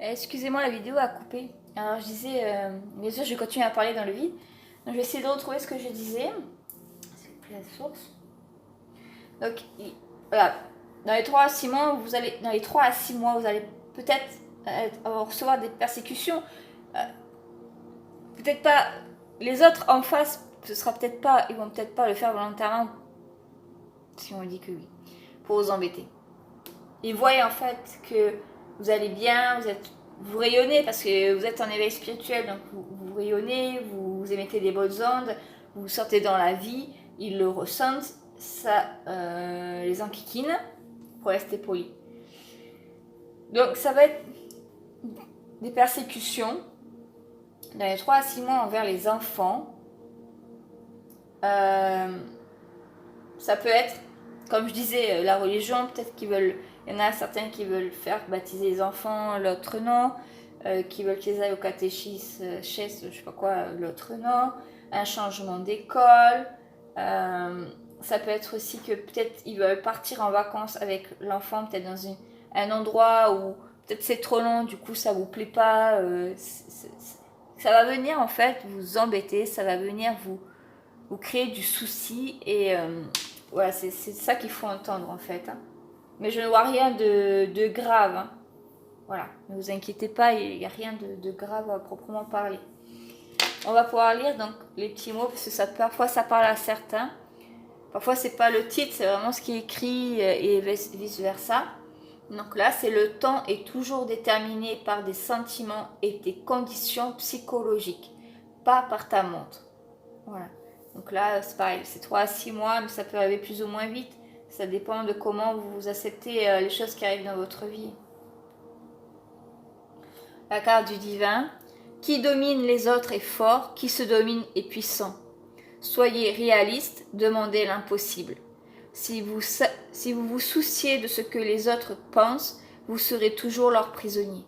Excusez-moi, la vidéo a coupé. Alors je disais, bien sûr, je continue à parler dans le vide. Donc je vais essayer de retrouver ce que je disais. C'est plus la source. Donc voilà, dans les 3 à 6 mois, vous allez peut-être recevoir des persécutions. Euh, peut-être pas les autres en face, ce sera peut-être pas, ils vont peut-être pas le faire volontairement si on dit que oui, pour vous embêter. Ils voient en fait que vous allez bien, vous rayonnez parce que vous êtes en éveil spirituel, donc vous rayonnez, vous émettez des bonnes ondes, vous sortez dans la vie, ils le ressentent, ça les enquiquine, pour rester poli. Donc ça va être des persécutions dans les 3 à 6 mois envers les enfants. Ça peut être, comme je disais, la religion, peut-être qu'ils veulent. Il y en a certains qui veulent faire baptiser les enfants, l'autre non. Qui veulent qu'ils aillent au catéchisme, je sais pas quoi, l'autre non. Un changement d'école. Ça peut être aussi que peut-être ils veulent partir en vacances avec l'enfant, peut-être dans un endroit où peut-être c'est trop long, du coup ça vous plaît pas. Ça va venir en fait vous embêter, ça va venir vous créer du souci et voilà, c'est ça qu'il faut entendre en fait. Hein. Mais je ne vois rien de grave. Hein. Voilà, ne vous inquiétez pas, il n'y a rien de grave à proprement parler. On va pouvoir lire donc les petits mots parce que parfois ça parle à certains. Parfois c'est pas le titre, c'est vraiment ce qui est écrit et vice versa. Donc là, c'est le temps est toujours déterminé par des sentiments et des conditions psychologiques, pas par ta montre. Voilà. Donc là, c'est pareil, c'est 3 à 6 mois, mais ça peut arriver plus ou moins vite. Ça dépend de comment vous acceptez les choses qui arrivent dans votre vie. La carte du divin. Qui domine les autres est fort, qui se domine est puissant. Soyez réaliste, demandez l'impossible. Si vous vous souciez de ce que les autres pensent, vous serez toujours leur prisonnier.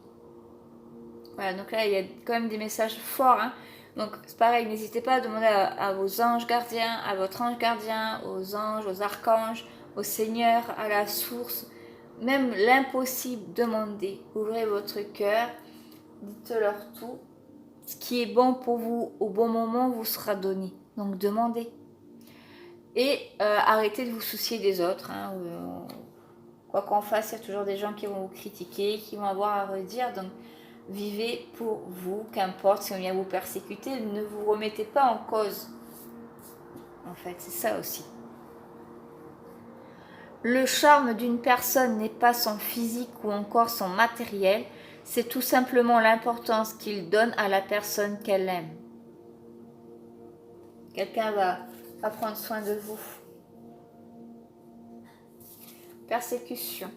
Voilà, donc là, il y a quand même des messages forts. Hein. Donc, c'est pareil, n'hésitez pas à demander à vos anges gardiens, à votre ange gardien, aux anges, aux archanges, au Seigneur, à la source. Même l'impossible, demandez. Ouvrez votre cœur, dites-leur tout. Ce qui est bon pour vous au bon moment vous sera donné. Donc, demandez. Et arrêtez de vous soucier des autres. Hein. Quoi qu'on fasse, il y a toujours des gens qui vont vous critiquer, qui vont avoir à redire. Donc, vivez pour vous, qu'importe si on vient vous persécuter, ne vous remettez pas en cause. En fait, c'est ça aussi. Le charme d'une personne n'est pas son physique ou encore son matériel, c'est tout simplement l'importance qu'il donne à la personne qu'elle aime. Quelqu'un va prendre soin de vous. Persécution.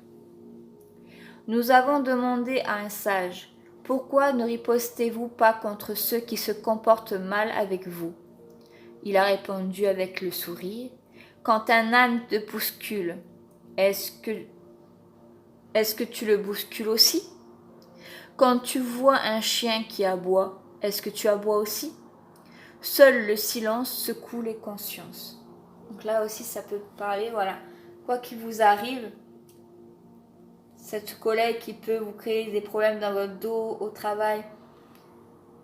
Nous avons demandé à un sage, pourquoi ne ripostez-vous pas contre ceux qui se comportent mal avec vous? Il a répondu avec le sourire, quand un âne te bouscule, est-ce que tu le bouscules aussi? Quand tu vois un chien qui aboie, est-ce que tu aboies aussi? Seul le silence secoue les consciences. Donc là aussi ça peut parler, voilà, quoi qu'il vous arrive, cette collègue qui peut vous créer des problèmes dans votre dos, au travail,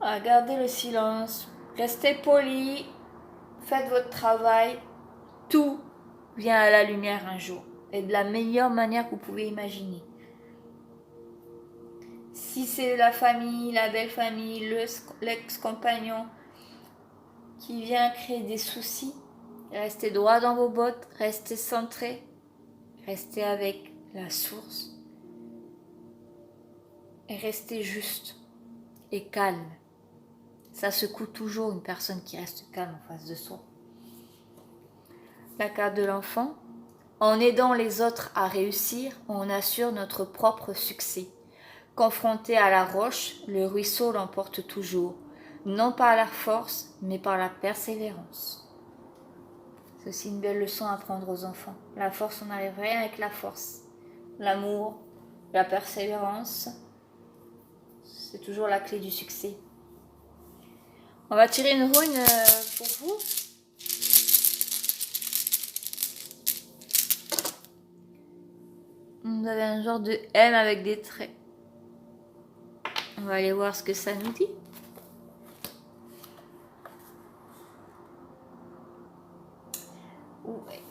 gardez le silence, restez poli, faites votre travail, tout vient à la lumière un jour, et de la meilleure manière que vous pouvez imaginer. Si c'est la famille, la belle famille, l'ex-compagnon qui vient créer des soucis, restez droit dans vos bottes, restez centré, restez avec la source et restez juste et calme. Ça secoue toujours une personne qui reste calme en face de soi. La carte de l'enfant. En aidant les autres à réussir, on assure notre propre succès. Confronté à la roche, le ruisseau l'emporte toujours, non par la force, mais par la persévérance. C'est aussi une belle leçon à apprendre aux enfants. La force, on n'arrive rien avec la force. L'amour, la persévérance, c'est toujours la clé du succès. On va tirer une rune pour vous. Vous avez un genre de M avec des traits. On va aller voir ce que ça nous dit.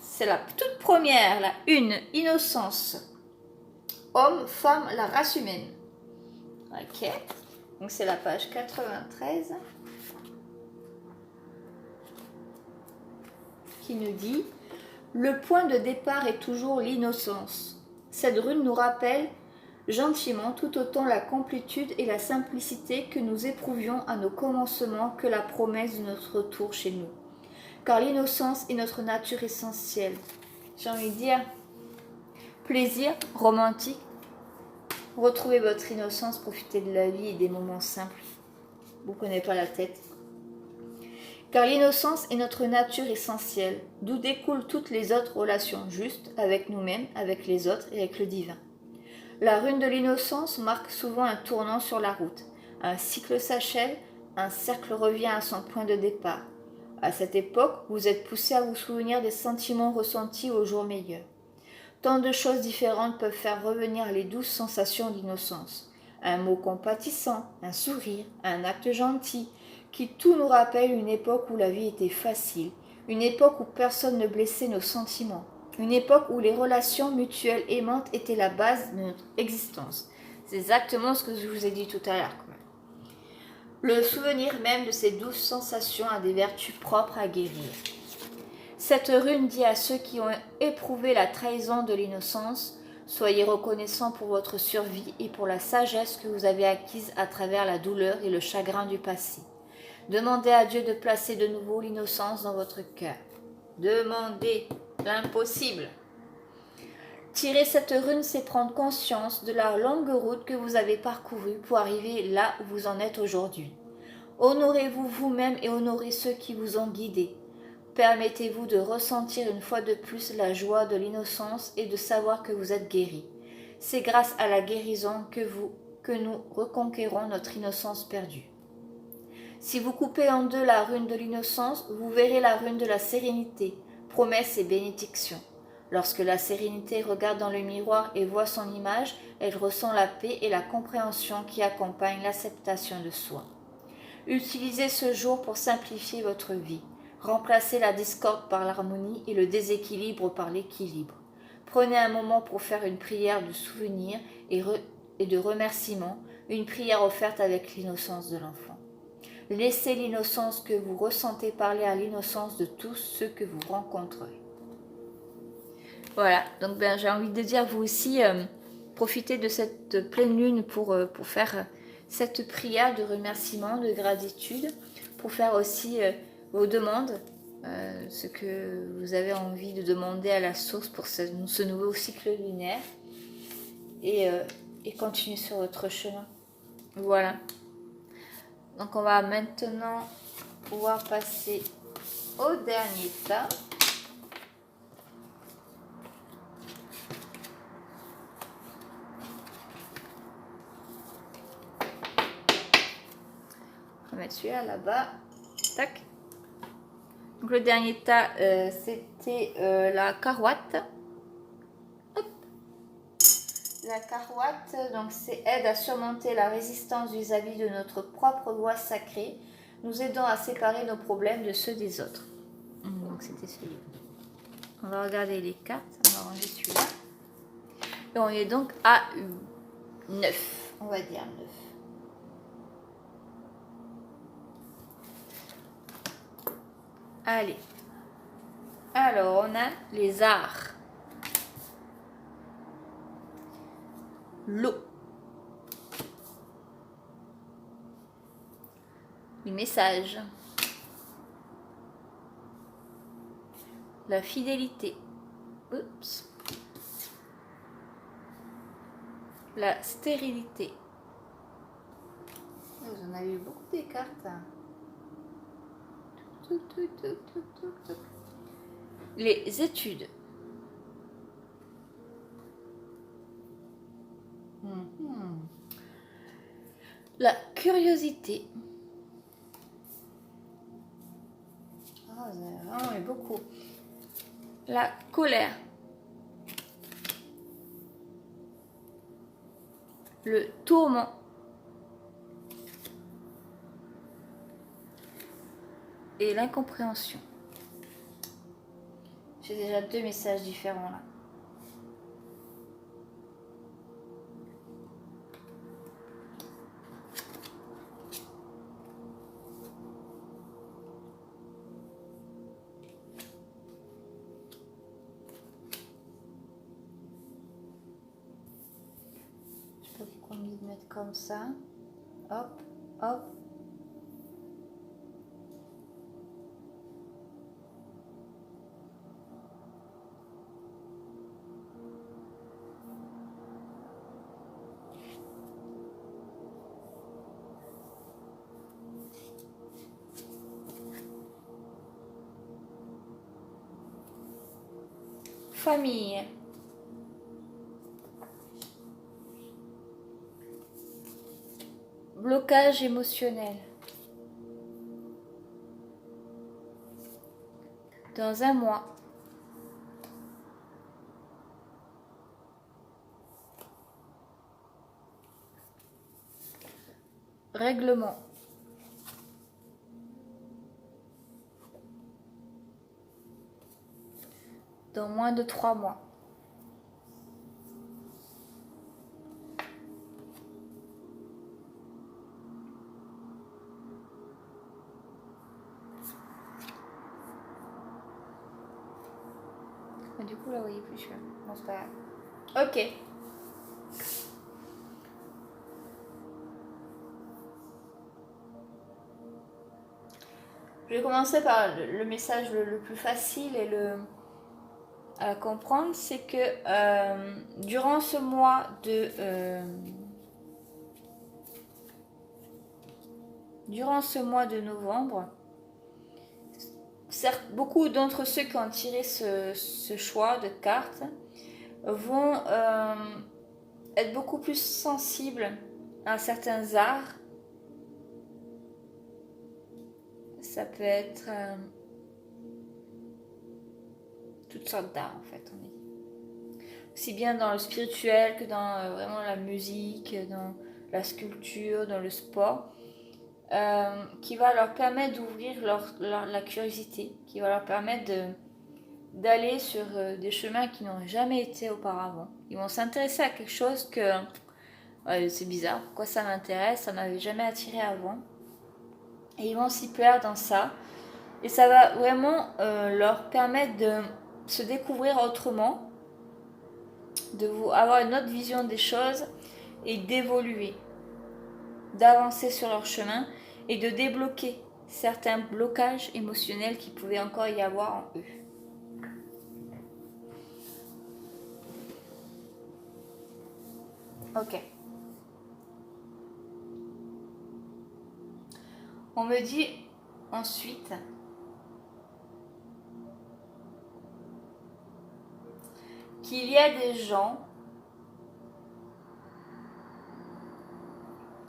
C'est la toute première, la une, innocence. Homme, femme, la race humaine. Ok. Donc c'est la page 93 qui nous dit: le point de départ est toujours l'innocence. Cette rune nous rappelle gentiment tout autant la complétude et la simplicité que nous éprouvions à nos commencements que la promesse de notre retour chez nous. Car l'innocence est notre nature essentielle. J'ai envie de dire, plaisir, romantique, retrouvez votre innocence, profitez de la vie et des moments simples. Vous ne prenez pas la tête. Car l'innocence est notre nature essentielle, d'où découlent toutes les autres relations justes avec nous-mêmes, avec les autres et avec le divin. La rune de l'innocence marque souvent un tournant sur la route. Un cycle s'achève, un cercle revient à son point de départ. À cette époque, vous êtes poussé à vous souvenir des sentiments ressentis au jour meilleur. Tant de choses différentes peuvent faire revenir les douces sensations d'innocence. Un mot compatissant, un sourire, un acte gentil, qui tout nous rappelle une époque où la vie était facile, une époque où personne ne blessait nos sentiments, une époque où les relations mutuelles aimantes étaient la base de notre existence. C'est exactement ce que je vous ai dit tout à l'heure. Le souvenir même de ces douces sensations a des vertus propres à guérir. Cette rune dit à ceux qui ont éprouvé la trahison de l'innocence: soyez reconnaissants pour votre survie et pour la sagesse que vous avez acquise à travers la douleur et le chagrin du passé. Demandez à Dieu de placer de nouveau l'innocence dans votre cœur. Demandez l'impossible. Tirer cette rune, c'est prendre conscience de la longue route que vous avez parcourue pour arriver là où vous en êtes aujourd'hui. Honorez-vous vous-même et honorez ceux qui vous ont guidé. Permettez-vous de ressentir une fois de plus la joie de l'innocence et de savoir que vous êtes guéri. C'est grâce à la guérison que nous reconquérons notre innocence perdue. Si vous coupez en deux la rune de l'innocence, vous verrez la rune de la sérénité, promesse et bénédiction. Lorsque la sérénité regarde dans le miroir et voit son image, elle ressent la paix et la compréhension qui accompagnent l'acceptation de soi. Utilisez ce jour pour simplifier votre vie. Remplacez la discorde par l'harmonie et le déséquilibre par l'équilibre. Prenez un moment pour faire une prière de souvenir et de remerciement, une prière offerte avec l'innocence de l'enfant. Laissez l'innocence que vous ressentez parler à l'innocence de tous ceux que vous rencontrez. Voilà, donc j'ai envie de dire, vous aussi, profitez de cette pleine lune pour faire cette prière de remerciement, de gratitude, pour faire aussi vos demandes, ce que vous avez envie de demander à la source pour ce nouveau cycle lunaire, et continuer sur votre chemin. Voilà. Donc on va maintenant pouvoir passer au dernier tas. On va mettre celui-là là-bas. Tac. Donc le dernier tas, c'était la carouate. Hop. La carouate, donc c'est aide à surmonter la résistance vis-à-vis de notre propre loi sacrée, nous aidant à séparer nos problèmes de ceux des autres. Donc c'était celui-là. On va regarder les cartes, on va ranger celui-là. Et on est donc à 9, on va dire 9. Allez. Alors, on a les arts. L'eau. Les messages. La fidélité. Oups. La stérilité. Vous en avez eu beaucoup des cartes. Les études. La curiosité. Oh, vous avez vraiment eu beaucoup. La colère. Le tourment. et l'incompréhension. J'ai déjà 2 messages différents là. Je sais pas pourquoi on me dit de mettre comme ça. Hop, hop. Famille. Blocage émotionnel. Dans un mois. Règlement. Dans moins de 3 mois. Mais du coup là, vous voyez plus. Non, c'est pas grave. Ok. Je vais commencer par le message le plus facile et à comprendre, c'est que durant ce mois de novembre, certes, beaucoup d'entre ceux qui ont tiré ce choix de cartes vont être beaucoup plus sensibles à certains arts. Ça peut être toutes sortes d'arts en fait, on est aussi bien dans le spirituel que dans vraiment la musique, dans la sculpture, dans le sport, qui va leur permettre d'ouvrir la curiosité, qui va leur permettre d'aller sur des chemins qui n'ont jamais été auparavant. Ils vont s'intéresser à quelque chose que c'est bizarre, pourquoi ça m'intéresse, ça m'avait jamais attiré avant. Et ils vont s'y perdre dans ça. Et ça va vraiment leur permettre de se découvrir autrement, avoir une autre vision des choses et d'évoluer, d'avancer sur leur chemin et de débloquer certains blocages émotionnels qui pouvaient encore y avoir en eux. Ok. On me dit ensuite qu'il y a des gens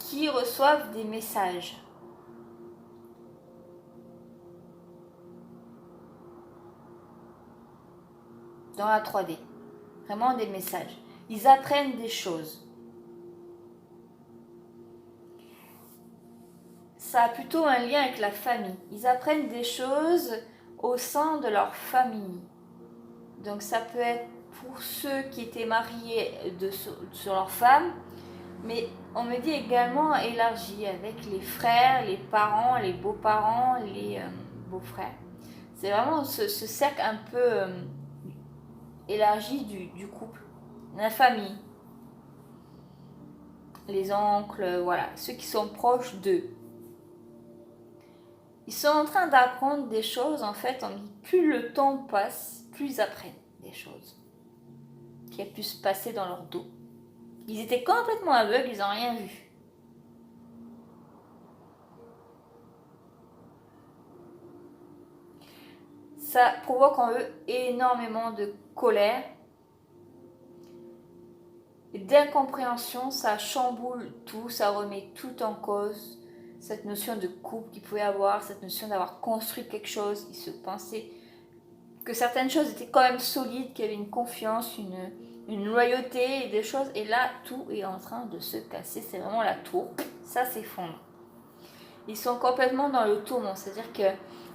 qui reçoivent des messages. Dans la 3D. Vraiment des messages. Ils apprennent des choses. Ça a plutôt un lien avec la famille. Ils apprennent des choses au sein de leur famille. Donc ça peut être pour ceux qui étaient mariés sur leur femme, mais on me dit également élargi avec les frères, les parents, les beaux-parents, les beaux-frères. C'est vraiment ce cercle un peu élargi du couple, la famille. Les oncles, voilà, ceux qui sont proches d'eux. Ils sont en train d'apprendre des choses, en fait, plus le temps passe, plus ils apprennent des choses qui a pu se passer dans leur dos. Ils étaient complètement aveugles, ils n'ont rien vu. Ça provoque en eux énormément de colère et d'incompréhension, ça chamboule tout, ça remet tout en cause. Cette notion de couple qu'ils pouvaient avoir, cette notion d'avoir construit quelque chose, ils se pensaient que certaines choses étaient quand même solides, qu'il y avait une confiance, une loyauté et des choses, et là tout est en train de se casser, c'est vraiment la tour, ça s'effondre. ils sont complètement dans le tourment. C'est-à-dire que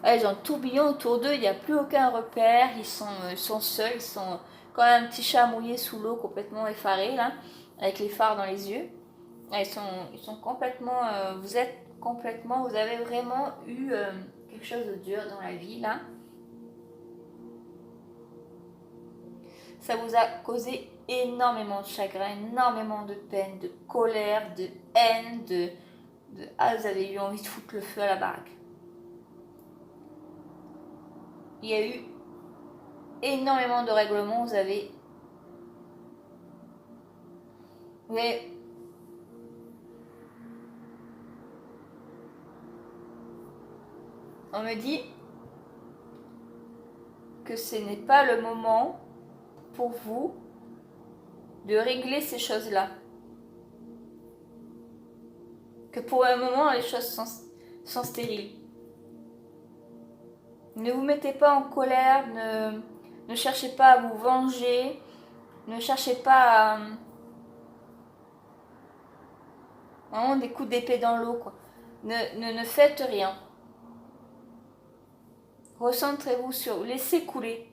ils ont un tourbillon autour d'eux, il n'y a plus aucun repère, ils sont seuls, ils sont comme un petit chat mouillé sous l'eau, complètement effaré, là, avec les phares dans les yeux. Ils sont complètement... vous avez vraiment eu quelque chose de dur dans la vie, là. Ça vous a causé énormément de chagrin, énormément de peine, de colère, de haine, vous avez eu envie de foutre le feu à la baraque. Il y a eu énormément de règlements, vous avez... On me dit que ce n'est pas le moment pour vous de régler ces choses-là. Que pour un moment, les choses sont stériles. Ne vous mettez pas en colère, ne cherchez pas à vous venger, ne cherchez pas à... Vraiment des coups d'épée dans l'eau, quoi. Ne faites rien. Recentrez-vous sur... Laissez couler.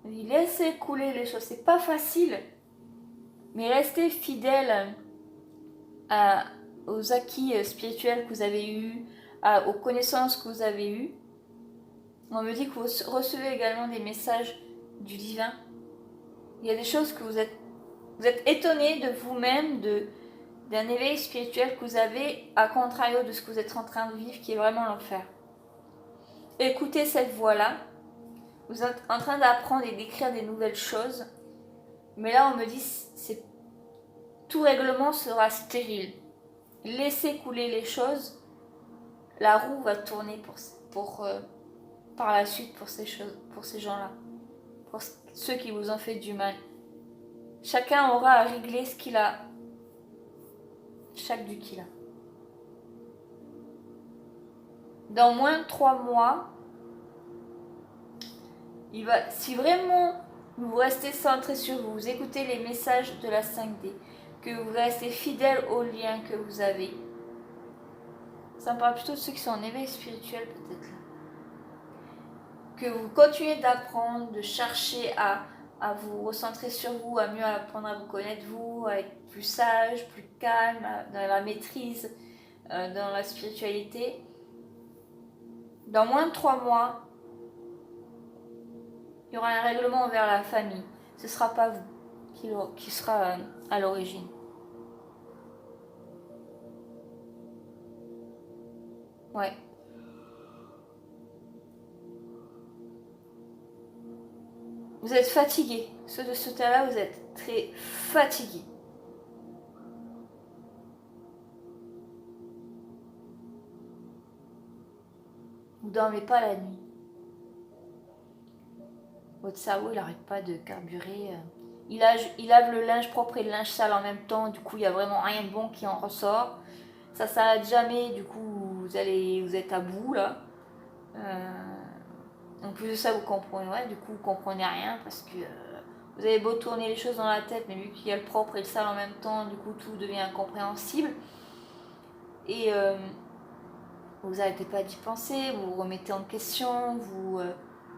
Laissez couler les choses. C'est pas facile. Mais restez fidèle aux acquis spirituels que vous avez eus, aux connaissances que vous avez eues. On me dit que vous recevez également des messages du divin. Il y a des choses que vous êtes étonné de vous-même, d'un éveil spirituel que vous avez, à contrario de ce que vous êtes en train de vivre, qui est vraiment l'enfer. Écoutez cette voix-là. Vous êtes en train d'apprendre et d'écrire des nouvelles choses. Mais là, on me dit, tout règlement sera stérile. Laissez couler les choses. La roue va tourner par la suite pour ces gens-là. Pour ceux qui vous ont fait du mal. Chacun aura à régler ce qu'il a. Chaque du qu'il a. Dans moins de 3 mois, si vraiment vous restez centré sur vous, vous écoutez les messages de la 5D, que vous restez fidèle aux liens que vous avez. Ça me parle plutôt de ceux qui sont en éveil spirituel peut-être. Que vous continuez d'apprendre, de chercher à vous recentrer sur vous, à mieux apprendre à vous connaître vous, à être plus sage, plus calme, dans la maîtrise, dans la spiritualité. Dans moins de 3 mois, il y aura un règlement envers la famille. Ce ne sera pas vous qui sera à l'origine. Ouais. Vous êtes fatigués. Ceux de ce terrain, vous êtes très fatigués. Vous ne dormez pas la nuit. Votre cerveau, il n'arrête pas de carburer. Il lave le linge propre et le linge sale en même temps. Du coup, il n'y a vraiment rien de bon qui en ressort. Ça ne s'arrête jamais. Du coup, vous êtes à bout, là. En plus de ça, vous comprenez. Ouais, du coup, vous comprenez rien parce que vous avez beau tourner les choses dans la tête, mais vu qu'il y a le propre et le sale en même temps, du coup, tout devient incompréhensible. Et vous n'arrêtez pas d'y penser. Vous vous remettez en question.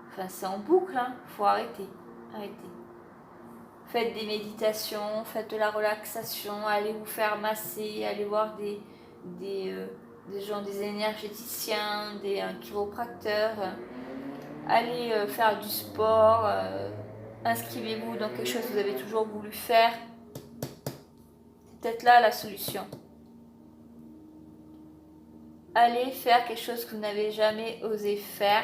Enfin, c'est en boucle, hein. Faut arrêter. Faites des méditations, faites de la relaxation, allez vous faire masser, allez voir des gens, des énergéticiens, un chiropracteur, allez faire du sport, inscrivez-vous dans quelque chose que vous avez toujours voulu faire. C'est peut-être là la solution. Allez faire quelque chose que vous n'avez jamais osé faire.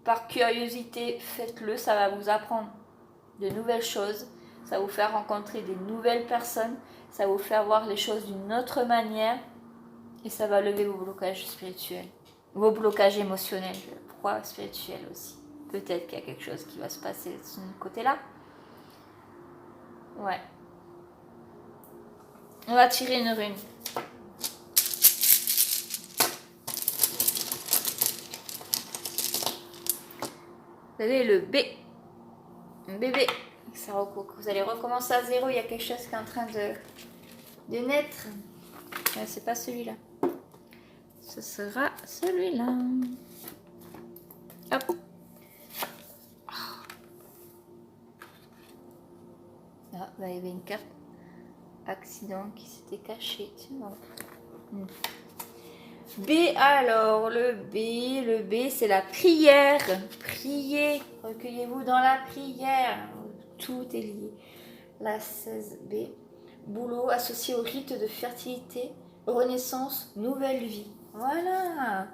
Par curiosité, faites-le, ça va vous apprendre de nouvelles choses, ça va vous faire rencontrer des nouvelles personnes, ça va vous faire voir les choses d'une autre manière et ça va lever vos blocages spirituels, vos blocages émotionnels, pourquoi spirituels aussi. Peut-être qu'il y a quelque chose qui va se passer de ce côté-là. Ouais. On va tirer une rune. Vous avez le B. Un bébé. Vous allez recommencer à zéro. Il y a quelque chose qui est en train de naître. C'est pas celui-là. ce sera celui-là. Hop. Ah, là, il y avait une carte accident qui s'était cachée. Tiens. B, alors, le B, c'est la prière. Priez, recueillez-vous dans la prière. Tout est lié. La 16B, boulot associé au rite de fertilité, renaissance, nouvelle vie. Voilà.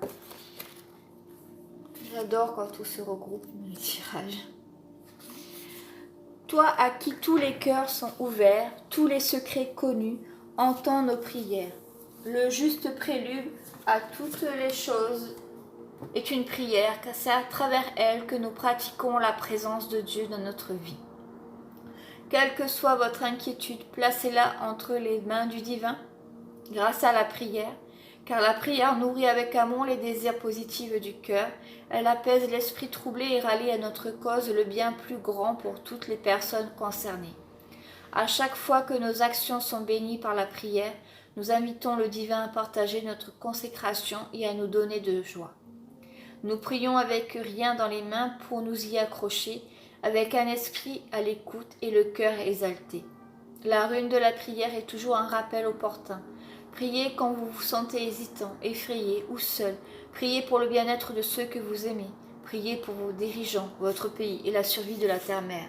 J'adore quand tout se regroupe dans les tirages. Toi à qui tous les cœurs sont ouverts, tous les secrets connus, entends nos prières. Le juste prélude à toutes les choses est une prière, car c'est à travers elle que nous pratiquons la présence de Dieu dans notre vie. Quelle que soit votre inquiétude, placez-la entre les mains du divin, grâce à la prière, car la prière nourrit avec amour les désirs positifs du cœur, elle apaise l'esprit troublé et rallie à notre cause le bien plus grand pour toutes les personnes concernées. À chaque fois que nos actions sont bénies par la prière, nous invitons le divin à partager notre consécration et à nous donner de joie. Nous prions avec rien dans les mains pour nous y accrocher, avec un esprit à l'écoute et le cœur exalté. La rune de la prière est toujours un rappel opportun. Priez quand vous vous sentez hésitant, effrayé ou seul. Priez pour le bien-être de ceux que vous aimez. Priez pour vos dirigeants, votre pays et la survie de la terre-mère.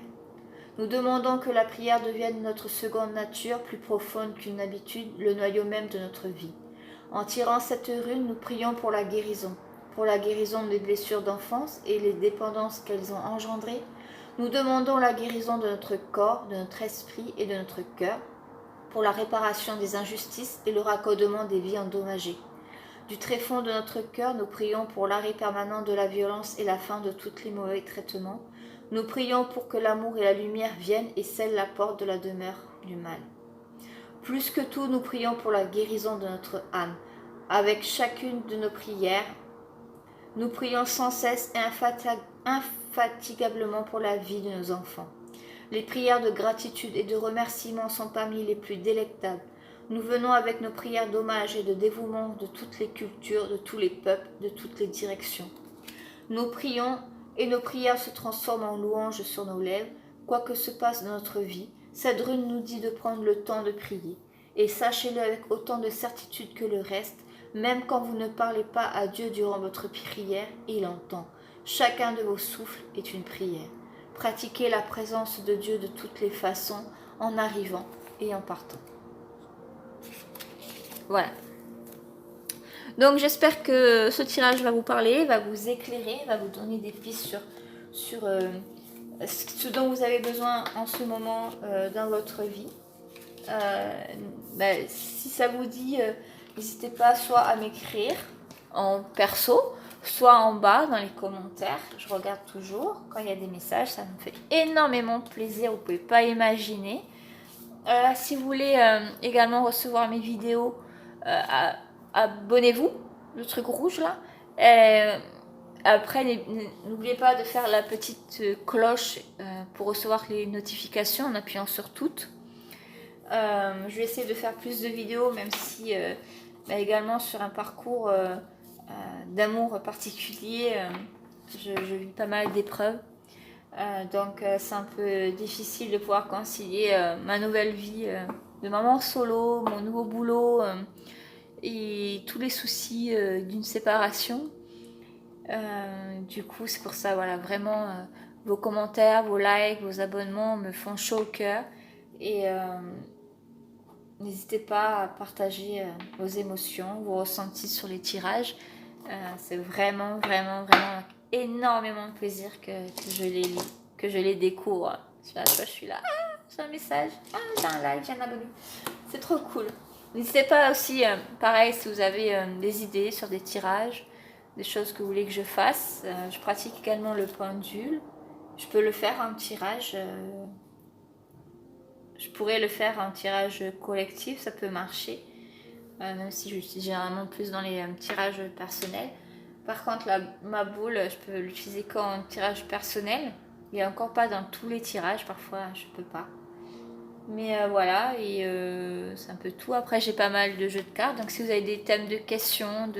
Nous demandons que la prière devienne notre seconde nature, plus profonde qu'une habitude, le noyau même de notre vie. En tirant cette rune, nous prions pour la guérison des blessures d'enfance et les dépendances qu'elles ont engendrées. Nous demandons la guérison de notre corps, de notre esprit et de notre cœur, pour la réparation des injustices et le raccordement des vies endommagées. Du tréfonds de notre cœur, nous prions pour l'arrêt permanent de la violence et la fin de tous les mauvais traitements. Nous prions pour que l'amour et la lumière viennent et scellent la porte de la demeure du mal. Plus que tout, nous prions pour la guérison de notre âme. Avec chacune de nos prières, nous prions sans cesse et infatigablement pour la vie de nos enfants. Les prières de gratitude et de remerciement sont parmi les plus délectables. Nous venons avec nos prières d'hommage et de dévouement de toutes les cultures, de tous les peuples, de toutes les directions. Nous prions et nos prières se transforment en louanges sur nos lèvres. Quoi que se passe dans notre vie, cette rune nous dit de prendre le temps de prier. Et sachez-le avec autant de certitude que le reste, même quand vous ne parlez pas à Dieu durant votre prière, il entend. Chacun de vos souffles est une prière. Pratiquez la présence de Dieu de toutes les façons, en arrivant et en partant. Voilà. Donc j'espère que ce tirage va vous parler, va vous éclairer, va vous donner des pistes sur ce dont vous avez besoin en ce moment dans votre vie. Si ça vous dit, n'hésitez pas soit à m'écrire en perso, soit en bas dans les commentaires. Je regarde toujours quand il y a des messages, ça me fait énormément plaisir, vous ne pouvez pas imaginer. Si vous voulez également recevoir mes vidéos, abonnez-vous, le truc rouge là. Après, n'oubliez pas de faire la petite cloche pour recevoir les notifications en appuyant sur toutes. Je vais essayer de faire plus de vidéos, même si également sur un parcours d'amour particulier, je vis pas mal d'épreuves. Donc c'est un peu difficile de pouvoir concilier ma nouvelle vie de maman solo, mon nouveau boulot et tous les soucis d'une séparation. Du coup c'est pour ça, voilà, vraiment vos commentaires, vos likes, vos abonnements me font chaud au cœur et n'hésitez pas à partager vos émotions, vos ressentis sur les tirages. C'est vraiment énormément de plaisir que je les lis, que je les découvre. Je suis là, j'ai un message, j'ai un like, j'ai un abonné. C'est trop cool. N'hésitez pas aussi, pareil, si vous avez des idées sur des tirages, des choses que vous voulez que je fasse. Je pratique également le pendule. Je peux le faire en tirage. Je pourrais le faire en tirage collectif, ça peut marcher. Même si je suis généralement plus dans les tirages personnels. Par contre, ma boule, je peux l'utiliser qu'en tirage personnel. Et encore pas dans tous les tirages, parfois je peux pas. Mais voilà, et c'est un peu tout. Après, j'ai pas mal de jeux de cartes. Donc si vous avez des thèmes de questions,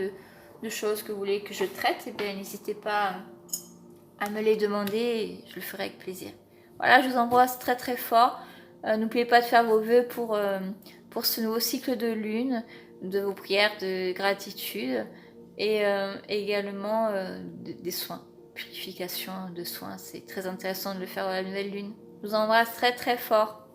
de choses que vous voulez que je traite, eh bien n'hésitez pas à me les demander et je le ferai avec plaisir. Voilà, je vous embrasse très très fort. N'oubliez pas de faire vos vœux pour ce nouveau cycle de lune, de vos prières de gratitude et également des soins, purification de soins. C'est très intéressant de le faire à la nouvelle lune. Je vous embrasse très très fort.